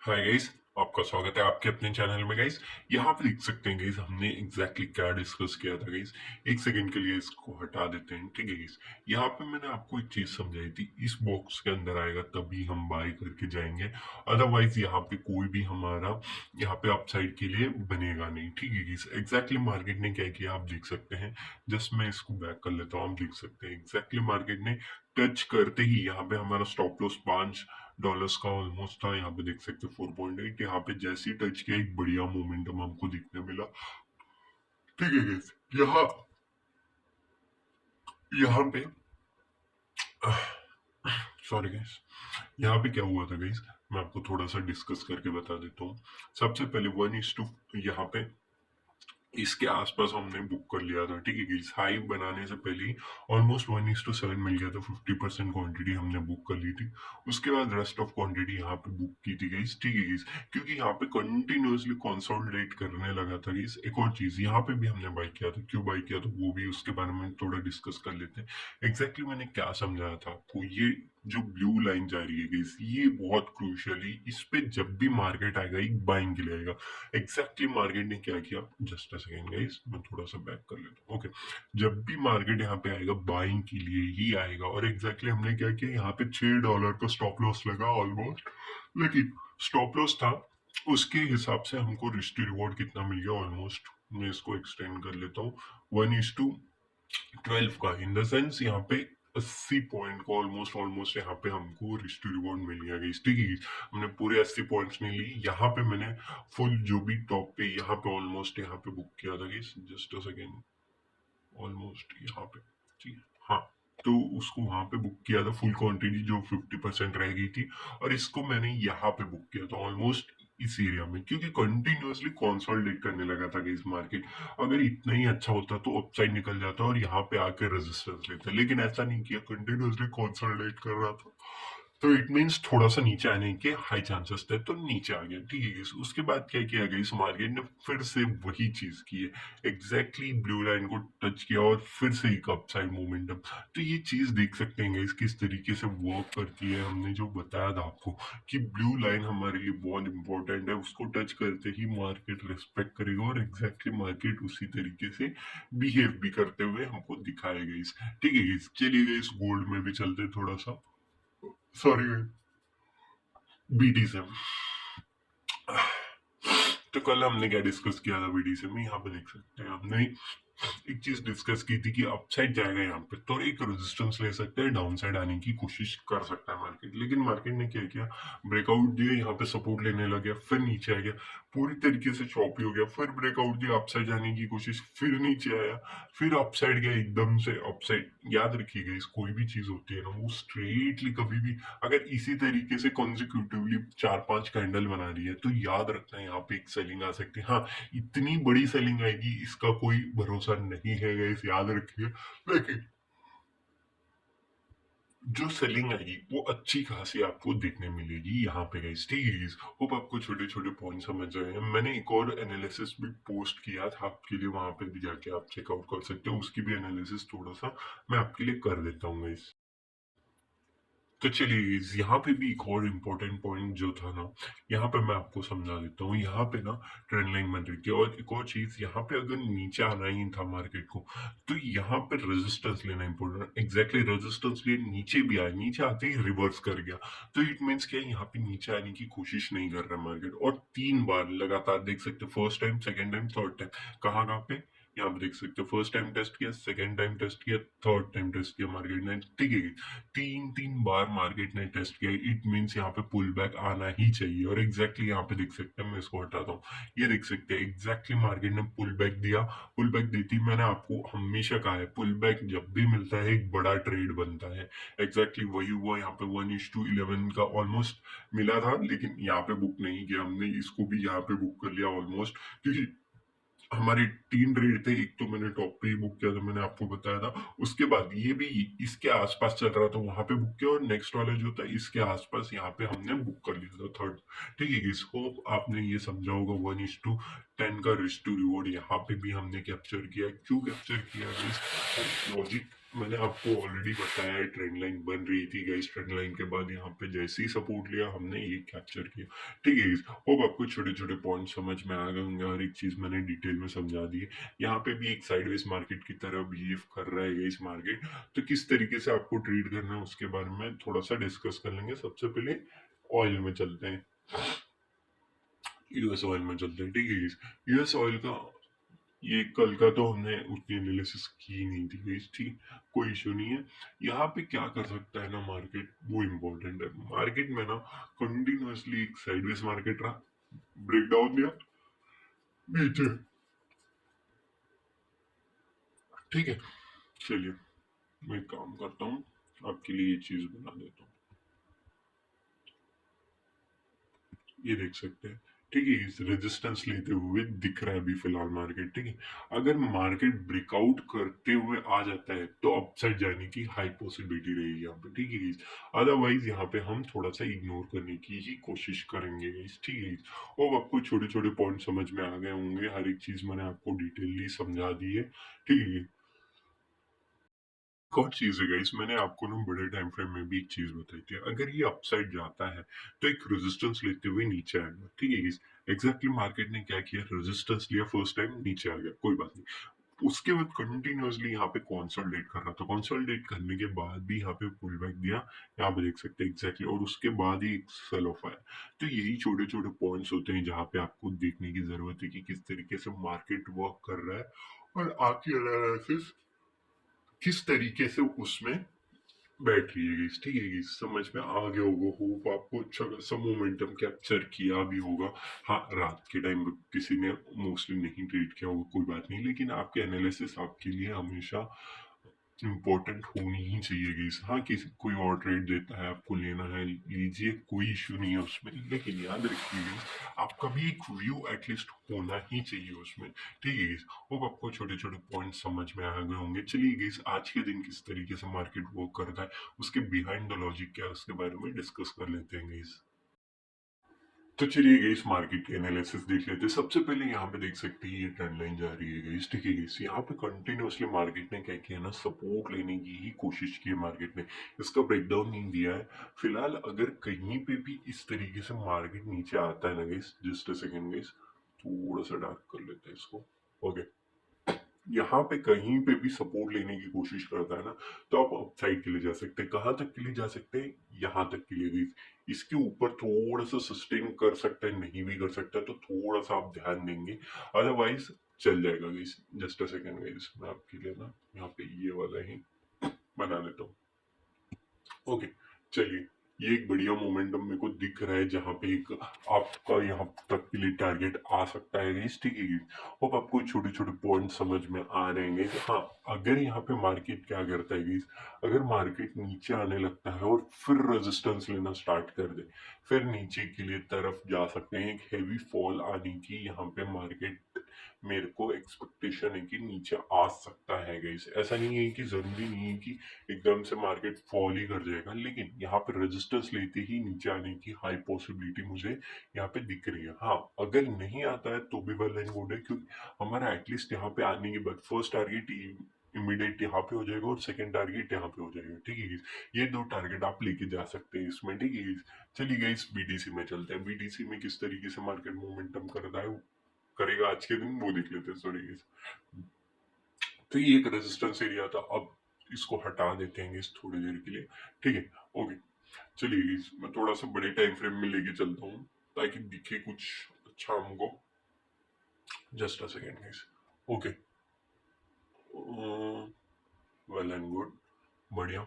Hi guys, आपका स्वागत है आपके अपने चैनल में गाइस। यहाँ पे देख सकते हैं गाइस, हमने एग्जैक्टली क्या डिस्कस किया था गाइस। एक सेकंड के लिए इसको हटा देते हैं, ठीक है गाइस। यहाँ पे मैंने आपको एक चीज समझाई थी, इस बॉक्स के अंदर आएगा तभी हम बाय करके जाएंगे, अदरवाइज यहाँ पे कोई भी हमारा यहाँ पे अपसाइड के लिए बनेगा नहीं, ठीक है गाइस। एग्जैक्टली मार्केट ने क्या किया आप देख सकते हैं। जस्ट मैं इसको बैक कर लेता हूँ, आप देख सकते हैं एग्जैक्टली मार्केट ने टच करते ही यहाँ पे हमारा स्टॉप लॉस $5 का ऑलमोस्ट था। यहाँ पे देख सकते हैं 4.8, यहाँ पे जैसे ही टच किया एक बढ़िया मोमेंटम हमको दिखने मिला, ठीक है गाइस। यहाँ यहाँ पे सॉरी गाइस, यहाँ पे क्या हुआ था गाइस, मैं आपको थोड़ा सा डिस्कस करके बता देता हूँ। सबसे पहले 1:2 यहाँ पे इसके आसपास हमने बुक कर लिया था, ठीक है गाइस। हाई बनाने से पहले ही ऑलमोस्ट 1:7 मिल गया था, 50% क्वांटिटी हमने बुक कर ली थी। उसके बाद रेस्ट ऑफ क्वांटिटी यहाँ पे बुक की थी गाइस, ठीक है गाइस। क्योंकि यहाँ पे कंटिन्यूअसली कंसोलिडेट करने लगा था गाइस। एक और चीज यहाँ पे भी हमने बाई किया था, क्यों बाई किया था वो भी उसके बारे में थोड़ा डिस्कस कर लेते हैं। एग्जैक्टली मैंने क्या समझाया था आपको, ये जो ब्लू लाइन जा रही है गाइस, ये बहुत क्रूशियल है। इस पे जब भी मार्केट आएगा एक बाइंग के लिए आएगा। एग्जैक्टली मार्केट ने क्या किया, जस्ट अ सेकेंड गाइस, मैं थोड़ा सा बैक कर लेता हूँ। ओके, जब भी मार्केट यहाँ पे आएगा बाइंग के लिए ही आएगा। और एग्जैक्टली हमने क्या किया, यहाँ पे $6 का स्टॉप लॉस लगा ऑलमोस्ट, लेकिन स्टॉप लॉस था उसके हिसाब से हमको रिस्क रिवॉर्ड कितना मिल गया ऑलमोस्ट। मैं इसको एक्सटेंड कर लेता हूँ, 1:12 का, इन द सेंस यहाँ पे 80 पॉइंट को ऑलमोस्ट ऑलमोस्ट यहाँ पे हमको रिस्ट रिवॉर्ड मिल गया गाइस, ठीक है। हमने पूरे 80 पॉइंट्स नहीं ली, यहाँ पे मैंने फुल जो भी टॉप पे यहाँ पे ऑलमोस्ट यहाँ पे बुक किया था guys, just a second, almost यहाँ पे, ठीक है हाँ। तो उसको वहां पे बुक किया था फुल क्वांटिटी जो 50% रह गई थी, और इसको मैंने यहाँ पे बुक किया था ऑलमोस्ट इस एरिया में, क्योंकि कंटिन्यूअसली कंसोलिडेट करने लगा था इस मार्केट। अगर इतना ही अच्छा होता तो अपसाइड निकल जाता और यहाँ पे आके रेजिस्टेंस लेता, लेकिन ऐसा नहीं किया, कंटिन्यूअसली कंसोलिडेट कर रहा था। तो इट मीन्स थोड़ा सा नीचे आने के हाई चांसेस थे, तो नीचे आ गया, ठीक है। उसके बाद क्या किया गया, इस मार्केट ने फिर से वही चीज की है, एग्जैक्टली ब्लू लाइन को टच किया और फिर से एक अपसाइड मोमेंटम। तो ये चीज देख सकते हैं guys, किस तरीके से वर्क करती है। हमने जो बताया था आपको कि ब्लू लाइन हमारे लिए बहुत इंपॉर्टेंट है, उसको टच करते ही मार्केट रिस्पेक्ट करेगा, और एग्जैक्टली मार्केट उसी तरीके से बिहेव भी करते हुए हमको दिखाएगा इस, ठीक है guys। चलिए इस गोल्ड में भी चलते थोड़ा सा, सॉरी बीटी से। तो कल हमने क्या डिस्कस किया था बीडी से, में यहाँ पे देख सकते हैं हमने एक चीज डिस्कस की थी कि अपसाइड जाएगा यहाँ पे तो एक रेजिस्टेंस ले सकते हैं, डाउन साइड आने की कोशिश कर सकता है मार्केट। लेकिन मार्केट ने क्या किया, ब्रेकआउट दिया, यहाँ पे सपोर्ट लेने लग गया, फिर नीचे आ गया, पूरी तरीके से चॉपी हो गया, फिर ब्रेकआउट दिया, अपसाइड जाने की कोशिश, फिर नीचे आया, फिर अपसाइड गया, एकदम से अपसाइड। याद रखिएगा इस कोई भी चीज होती है ना, वो स्ट्रेटली कभी भी अगर इसी तरीके से कॉन्जिक्यूटिवली 4-5 कैंडल बना रही है, तो याद रखना है यहाँ पे एक सेलिंग आ सकती है। हाँ, इतनी बड़ी सेलिंग आएगी इसका कोई भरोसा नहीं है गाइस, याद रखिए। लेकिन जो सेलिंग आएगी वो अच्छी खासी आपको देखने मिलेगी यहाँ पे गाइस, ठीक है गाइस। होप आपको छोटे छोटे पॉइंट समझ आए हैं। मैंने एक और एनालिसिस भी पोस्ट किया था आपके लिए, वहां पे भी जाके आप चेकआउट कर सकते हो, उसकी भी एनालिसिस थोड़ा सा मैं आपके लिए कर देता हूँ गाइस। तो चलिए यहाँ पे भी एक और इम्पोर्टेंट पॉइंट जो था ना, यहाँ पे मैं आपको समझा देता हूँ। यहाँ पे ना ट्रेंड लाइन बन रही थी, और एक और चीज यहाँ पे अगर नीचे आना ही था मार्केट को, तो यहाँ पे रेजिस्टेंस लेना इंपॉर्टेंट। एग्जैक्टली रेजिस्टेंस लिए नीचे भी आया, नीचे आते ही रिवर्स कर गया, तो इट मीन्स क्या, यहाँ पे नीचे आने की कोशिश नहीं कर रहा मार्केट। और 3 बार लगातार देख सकते, first time, second time, third time, कहाँ कहाँ पे यहाँ पे देख सकते हो। फर्स्ट टाइम टेस्ट किया, सेकेंड टाइम टेस्ट किया, थर्ड टाइम टेस्ट किया मार्केट ने, ठीक है। 3-3 बार मार्केट ने टेस्ट किया, इट मीन्स यहाँ पे पुल बैक आना ही चाहिए। और एग्जैक्टली यहाँ पे देख सकते हैं, मैं इसको हटाता हूँ, ये देख सकते हैं एग्जैक्टली मार्केट ने पुल बैक दिया। पुल बैक देती, मैंने आपको हमेशा कहा है पुल बैक जब भी मिलता है एक बड़ा ट्रेड बनता है। एग्जैक्टली वही हुआ यहाँ पे, 1:11 का ऑलमोस्ट मिला था, लेकिन यहाँ पे बुक नहीं किया हमने, इसको भी यहाँ पे बुक कर लिया ऑलमोस्ट, क्योंकि हमारे 3 रेट थे। एक तो मैंने टॉप पे ही बुक किया था, मैंने आपको बताया था। उसके बाद ये भी इसके आसपास चल रहा था, वहां पे बुक किया, और नेक्स्ट वाला जो था इसके आसपास यहाँ पे हमने बुक कर लिया था, थर्ड, ठीक है। इसको आपने ये समझा होगा, 1:10 का रिस्क टू रिवॉर्ड यहाँ पे भी हमने कैप्चर किया। क्यों कैप्चर किया, लॉजिक मैंने आपको ऑलरेडी बताया है, ट्रेंड लाइन बन रही थी गाइस। ट्रेंड लाइन के बाद यहाँ पे जैसे ही सपोर्ट लिया हमने ये कैप्चर किया। ठीक है गाइस, होप आपको छोटे छोटे पॉइंट समझ में आ गए होंगे, हर एक चीज मैंने डिटेल में समझा दी है। यहाँ पे भी एक साइडवेज मार्केट की तरह बिहेव कर रहा है गाइस मार्केट। तो किस तरीके से आपको ट्रीट करना है उसके बारे में थोड़ा सा डिस्कस कर लेंगे। सबसे पहले ऑयल में चलते हैं, यूएस ऑयल में चलते हैं। ठीक है गाइस, यूएस ऑयल का ये कल का तो हमने उतनी एनालिसिस की नहीं थी गाइस, ठीक, कोई इशू नहीं है। यहाँ पे क्या कर सकता है ना मार्केट, वो इम्पोर्टेंट है। मार्केट में ना कंटिन्यूअसली एक साइडवेज मार्केट रहा, ब्रेकडाउन दिया नीचे। ठीक है, चलिए मैं एक काम करता हूँ, आपके लिए ये चीज बना देता हूँ। ये देख सकते हैं। ठीक है, इस रेजिस्टेंस लेते हुए दिख रहा है अभी फिलहाल मार्केट। ठीक है, अगर मार्केट ब्रेकआउट करते हुए आ जाता है तो अपसाइड जाने की हाई पॉसिबिलिटी रहेगी यहाँ पे। ठीक है, अदरवाइज यहाँ पे हम थोड़ा सा इग्नोर करने की ही कोशिश करेंगे guys, ठीक है। और आपको छोटे छोटे पॉइंट समझ में आ गए होंगे, हर एक चीज मैंने आपको डिटेलली समझा दी है। ठीक है, एक और चीज है गाइस, मैंने आपको ना बड़े टाइम फ्रेम में भी एक चीज बताई थी, अगर ये अपसाइड जाता है तो एक रेजिस्टेंस लेते हुए नीचे आएगा। ठीक है गाइस, एग्जैक्टली मार्केट ने क्या किया, रेजिस्टेंस लिया फर्स्ट टाइम, नीचे आ गया, कोई बात नहीं। उसके बाद कंटिन्यूअसली यहाँ पे कंसोलिडेट कर रहा था, कंसोलिडेट करने के बाद भी यहाँ पे पुल बैक दिया, यहाँ पे देख सकते हैं एग्जैक्टली, और उसके बाद ही एक सेल ऑफ आया। तो यही छोटे छोटे पॉइंट्स होते हैं जहाँ पे आपको देखने की जरूरत है कि किस तरीके से मार्केट वर्क कर रहा है, और आपकी एनालिसिस किस तरीके से उसमें बैठ रही है गाइस। ठीक है गाइस, समझ में आ गया होगा, होप आपको अच्छा खासा मोमेंटम कैप्चर किया भी होगा। हाँ, रात के टाइम किसी ने मोस्टली नहीं ट्रेड किया होगा, कोई बात नहीं, लेकिन आपके एनालिसिस आपके लिए हमेशा इम्पोर्टेंट होनी ही चाहिए गाइस। हाँ, किसी कोई और ट्रेड देता है, आपको लेना है लीजिए, कोई इश्यू नहीं है उसमें, लेकिन याद रखिए गाइस, आपका भी एक व्यू एटलीस्ट होना ही चाहिए उसमें। ठीक है गाइस, होप आपको छोटे छोटे पॉइंट समझ में आ गए होंगे। चलिए गाइस, आज के दिन किस तरीके से मार्केट वर्क करता है, उसके बिहाइंड द लॉजिक क्या है, उसके बारे में डिस्कस कर लेते हैं गाइस। तो चलिए गाइस, मार्केट की एनालिसिस देख लेते हैं। सबसे पहले यहाँ पे देख सकते हैं ये ट्रेंड लाइन जा रही है गाइस। ठीक है गाइस, यहाँ पे कंटिन्यूअसली मार्केट ने क्या किया ना, सपोर्ट लेने की ही कोशिश की है मार्केट ने, इसका ब्रेकडाउन नहीं दिया है फिलहाल। अगर कहीं पे भी इस तरीके से मार्केट नीचे आता है ना guys, just a second guys, थोड़ा सा डार्क कर लेते हैं इसको। ओके, यहाँ पे कहीं पे भी सपोर्ट लेने की कोशिश करता है ना, तो आप अपसाइड के लिए जा सकते हैं। कहां तक के लिए जा सकते हैं, यहाँ तक के लिए भी। इसके ऊपर थोड़ा सा सस्टेन कर सकता है, नहीं भी कर सकता, तो थोड़ा सा आप ध्यान देंगे, अदरवाइज चल जाएगा guys. Just a second guys, मैं आपके लिए ना यहाँ पे ये वाला ही बना लेता हूँ। ओके, चलिए, ये एक बढ़िया मोमेंटम मेरे को दिख रहा है जहां पे एक आपका यहाँ तक के लिए टारगेट आ सकता है गाइस। ठीक है, होप आपको छोटे छोटे पॉइंट समझ में आ रहे हैं गाइस। हाँ, अगर यहाँ पे मार्केट क्या करता है गाइस, अगर मार्केट नीचे आने लगता है और फिर रेजिस्टेंस लेना स्टार्ट कर दे, फिर नीचे के लिए तरफ जा सकते हैं, एक हैवी फॉल आने की यहाँ पे मार्केट, मेरे को एक्सपेक्टेशन है कि नीचे आ सकता है गाइस। ऐसा नहीं है कि जरूरी नहीं है कि एकदम से मार्केट फॉल ही कर जाएगा, लेकिन यहाँ पे रेजिस्टेंस लेते ही नीचे आने की हाई पॉसिबिलिटी मुझे यहाँ पे दिख रही है। हाँ, अगर नहीं आता है तो भी वेल एंड गुड है, क्योंकि हमारा एटलीस्ट यहाँ पे आने के बाद फर्स्ट टारगेट इमीडिएट यहाँ पे हो जाएगा और सेकंड टारगेट यहाँ पे हो जाएगा। ठीक है guys? ये दो टारगेट आप लेके जा सकते हैं इसमें। ठीक है guys? चलिए गाइस, बीडीसी में चलते हैं। बीडीसी में किस तरीके से मार्केट मोमेंटम करता है, करेगा आज के दिन, वो देख लेते हैं। सॉरी गाइस, तो ये एक रेजिस्टेंस एरिया था, अब इसको हटा देते हैं इस थोड़ी देर के लिए। ठीक है, ओके, चलिए इस मैं थोड़ा सा बड़े टाइम फ्रेम में लेके चलता हूँ ताकि दिखे कुछ अच्छा हमको। Just a second guys. Okay, well and good, बढ़िया।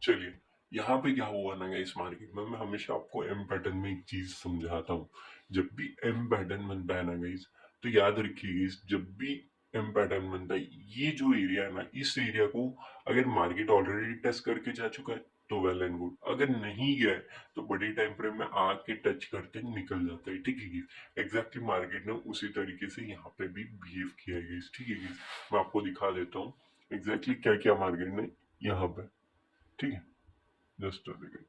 चलिए, यहाँ पे क्या हुआ ना गाइस, मार्केट में मैं हमेशा आपको एम पैटर्न में एक चीज समझाता हूँ। जब भी एम पैटर्न बनता है ना गाइस, तो याद रखिए गाइस, जब भी एम पैटर्न बनता है, ये जो एरिया है ना, इस एरिया को अगर मार्केट ऑलरेडी टेस्ट करके जा चुका है तो वेल एंड गुड, अगर नहीं गया है तो बड़े टाइम फ्रेम में आके टच करते निकल जाता है। ठीक है गाइस, एग्जैक्टली मार्केट ने उसी तरीके से यहाँ पे भी बिहेव किया है गाइस। ठीक है गाइस, मैं आपको दिखा देता हूँ एग्जैक्टली क्या क्या मार्केट ने यहाँ पे। ठीक है, जस्ट अ सेकंड।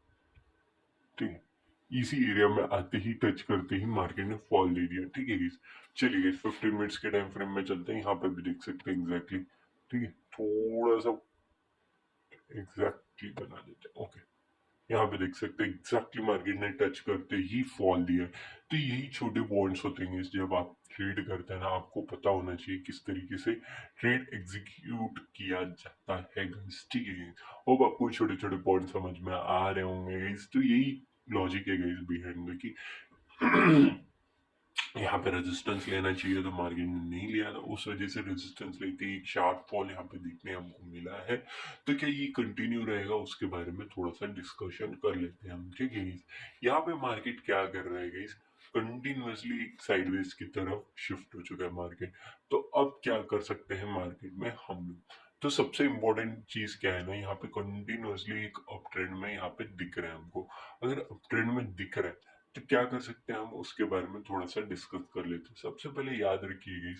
ठीक है, इसी एरिया में आते ही टच करते ही मार्केट ने फॉल दे दिया। ठीक है गाइस, चलिए गाइस 15 मिनट्स के टाइम फ्रेम में चलते हैं, यहाँ पे भी देख सकते हैं एग्जैक्टली। ठीक है, थोड़ा सा एग्जैक्टली बना देते हैं। ओके, यहाँ पे देख सकते हैं एग्जैक्टली मार्केट ने टच करते ही फॉल दिया है। तो यही छोटे पॉइंट्स होते हैं जब आप ट्रेड करते हैं ना, आपको पता होना चाहिए किस तरीके से ट्रेड एग्जीक्यूट किया जाता है guys, ठीक है guys? होप आपको छोटे छोटे पॉइंट समझ में आ रहे होंगे guys। तो यही लॉजिक है गाइस बिहाइंड कि यहाँ पे रेजिस्टेंस लेना चाहिए तो मार्केट ने नहीं लिया था, उस वजह से रेजिस्टेंस लेते ही एक शार्प फॉल यहाँ पे देखने हमको मिला है। तो क्या ये कंटिन्यू रहेगा, उसके बारे में थोड़ा सा डिस्कशन कर लेते हैं हम, ठीक है guys? यहाँ पे मार्केट क्या कर रहा है गाइस, कंटिन्यूअसली एक साइडवेज की तरफ शिफ्ट हो चुका है मार्केट। तो अब क्या कर सकते हैं मार्केट में हम लोग, तो सबसे इम्पोर्टेंट चीज क्या है ना, यहाँ पे कंटिन्यूअसली एक अप ट्रेंड में यहाँ पे दिख रहा है हमको। अगर अप ट्रेंड में दिख रहा है तो क्या कर सकते हैं हम, उसके बारे में थोड़ा सा डिस्कस कर लेते हैं। सबसे पहले याद रखिएगा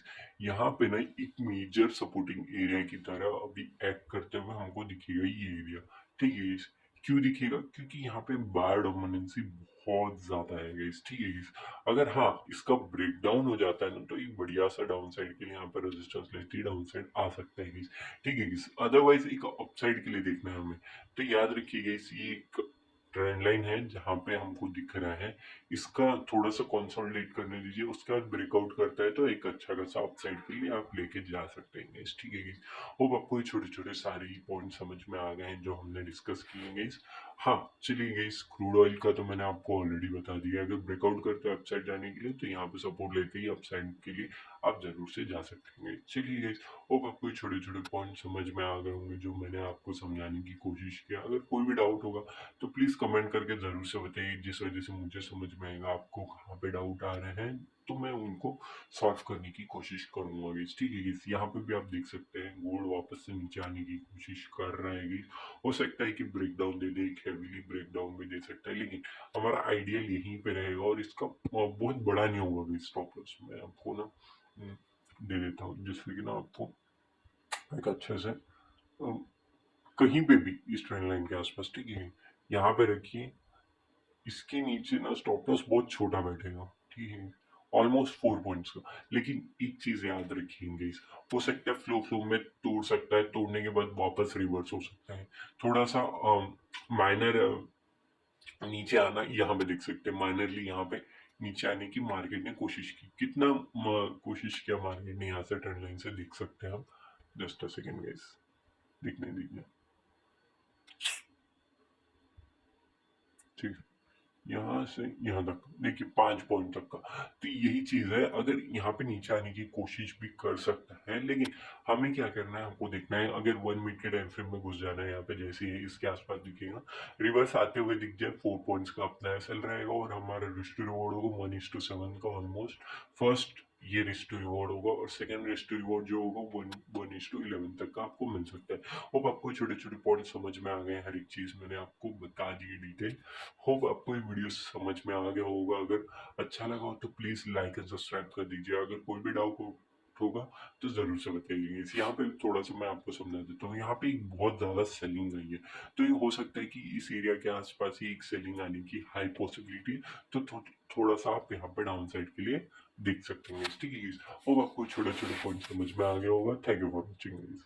यहाँ पे ना एक मेजर सपोर्टिंग एरिया की तरह अभी एक्ट करते हुए हमको दिखेगा ये एरिया, ठीक है guys? क्यों दिखेगा, क्योंकि यहाँ पे बायर डोमिनेंसी बहुत ज्यादा है guys, ठीक है guys? अगर हाँ इसका ब्रेकडाउन हो जाता है ना, तो एक बढ़िया सा डाउन साइड के लिए यहाँ पर रेजिस्टेंस लेते ही डाउन साइड आ सकता है guys, ठीक है guys? अदरवाइज एक अप साइड के लिए देखना है हमें। तो याद रखिएगा ये एक ट्रेंड लाइन है जहां पे हमको दिख रहा है, इसका थोड़ा सा कंसोलिडेट करने दीजिए, उसके बाद ब्रेकआउट करता है तो एक अच्छा खासा अपसाइड के लिए आप लेके जा सकते हैं guys, ठीक है guys? होप आपको ये छोटे छोटे सारे ही पॉइंट समझ में आ गए हैं जो हमने डिस्कस किए guys। हाँ चलिए guys, क्रूड ऑयल का तो मैंने आपको ऑलरेडी बता दिया, अगर ब्रेकआउट करते हैं अपसाइड जाने के लिए तो यहाँ पे सपोर्ट लेते ही अपसाइड के लिए आप जरूर से जा सकते हैं। चलिए guys, होप आपको ये छोटे छोटे पॉइंट समझ में आ गए होंगे जो मैंने आपको समझाने की कोशिश किया। अगर कोई भी डाउट होगा तो प्लीज कमेंट करके जरूर से बताइए, जिस वजह से मुझे समझ में आएगा आपको कहाँ पे डाउट आ रहे हैं, तो मैं उनको सॉल्व करने की कोशिश करूंगा guys, ठीक है guys? यहाँ पे भी आप देख सकते हैं गोल्ड वापस से नीचे आने की कोशिश कर रहा है guys। हो सकता है कि ब्रेकडाउन दे दे, एक हेवीली ब्रेकडाउन भी दे सकता है, लेकिन हमारा आइडियल यहीं पे रहेगा और इसका बहुत बड़ा नहीं होगा guys स्टॉप लॉस। मैं आपको ना दे देता हूँ जिससे कि ना आपको एक अच्छे से कहीं पे भी इस ट्रेंड लाइन के आसपास, ठीक है? यहाँ पे रखिए, इसके नीचे ना स्टॉप लॉस बहुत छोटा बैठेगा, ठीक है? ऑलमोस्ट 4 पॉइंट्स का। लेकिन एक चीज याद रखिएगा इस, हो सकता है फ्लो फ्लो में तोड़ सकता है, तोड़ने के बाद वापस रिवर्स हो सकता है, थोड़ा सा माइनर नीचे आना। यहाँ पे देख सकते हैं माइनरली यहाँ पे नीचे आने की मार्केट ने कोशिश की, कितना कोशिश किया मार्केट ने यहाँ से ट्रेंड लाइन से, देख सकते हैं हम। जस्ट अ सेकेंड गाइस, दिखने दीजिए, ठीक, यहाँ से यहाँ तक देखिए 5 पॉइंट तक का। तो यही चीज है, अगर यहाँ पे नीचे आने की कोशिश भी कर सकता है, लेकिन हमें क्या करना है, हमको देखना है अगर 1 मिनट के टाइम फ्रेम में घुस जाना है यहाँ पे, जैसे ही इसके आसपास दिखेगा रिवर्स आते हुए दिख जाए, 4 पॉइंट्स का अपना एसएल रहेगा और हमारा रिस्क टू रिवॉर्ड होगा 1:7 का ऑलमोस्ट। फर्स्ट ये रिस्क टू रिवॉर्ड होगा और सेकंड रिस्क टू रिवॉर्ड जो होगा 1:11 तक का आपको मिल सकता है। होप आपको छोटे छोटे पॉइंट समझ में आ गए, हर एक चीज मैंने आपको बता दी डिटेल। होप आपको ये वीडियो समझ में आ गया होगा। अगर अच्छा लगा हो तो प्लीज लाइक एंड सब्सक्राइब कर दीजिए। अगर कोई भी डाउट होगा तो जरूर से बताइए। यहाँ पे थोड़ा सा मैं आपको समझा देता हूँ, यहाँ पे एक बहुत ज्यादा सेलिंग आई है, तो ये हो सकता है कि इस एरिया के आसपास ही एक सेलिंग आने की हाई पॉसिबिलिटी है। तो थोड़ा सा आप यहाँ पे डाउन साइड के लिए देख सकते हैं, ठीक है? होप आपको छोटे छोटे पॉइंट समझ में आ गया होगा। Thank you for watching.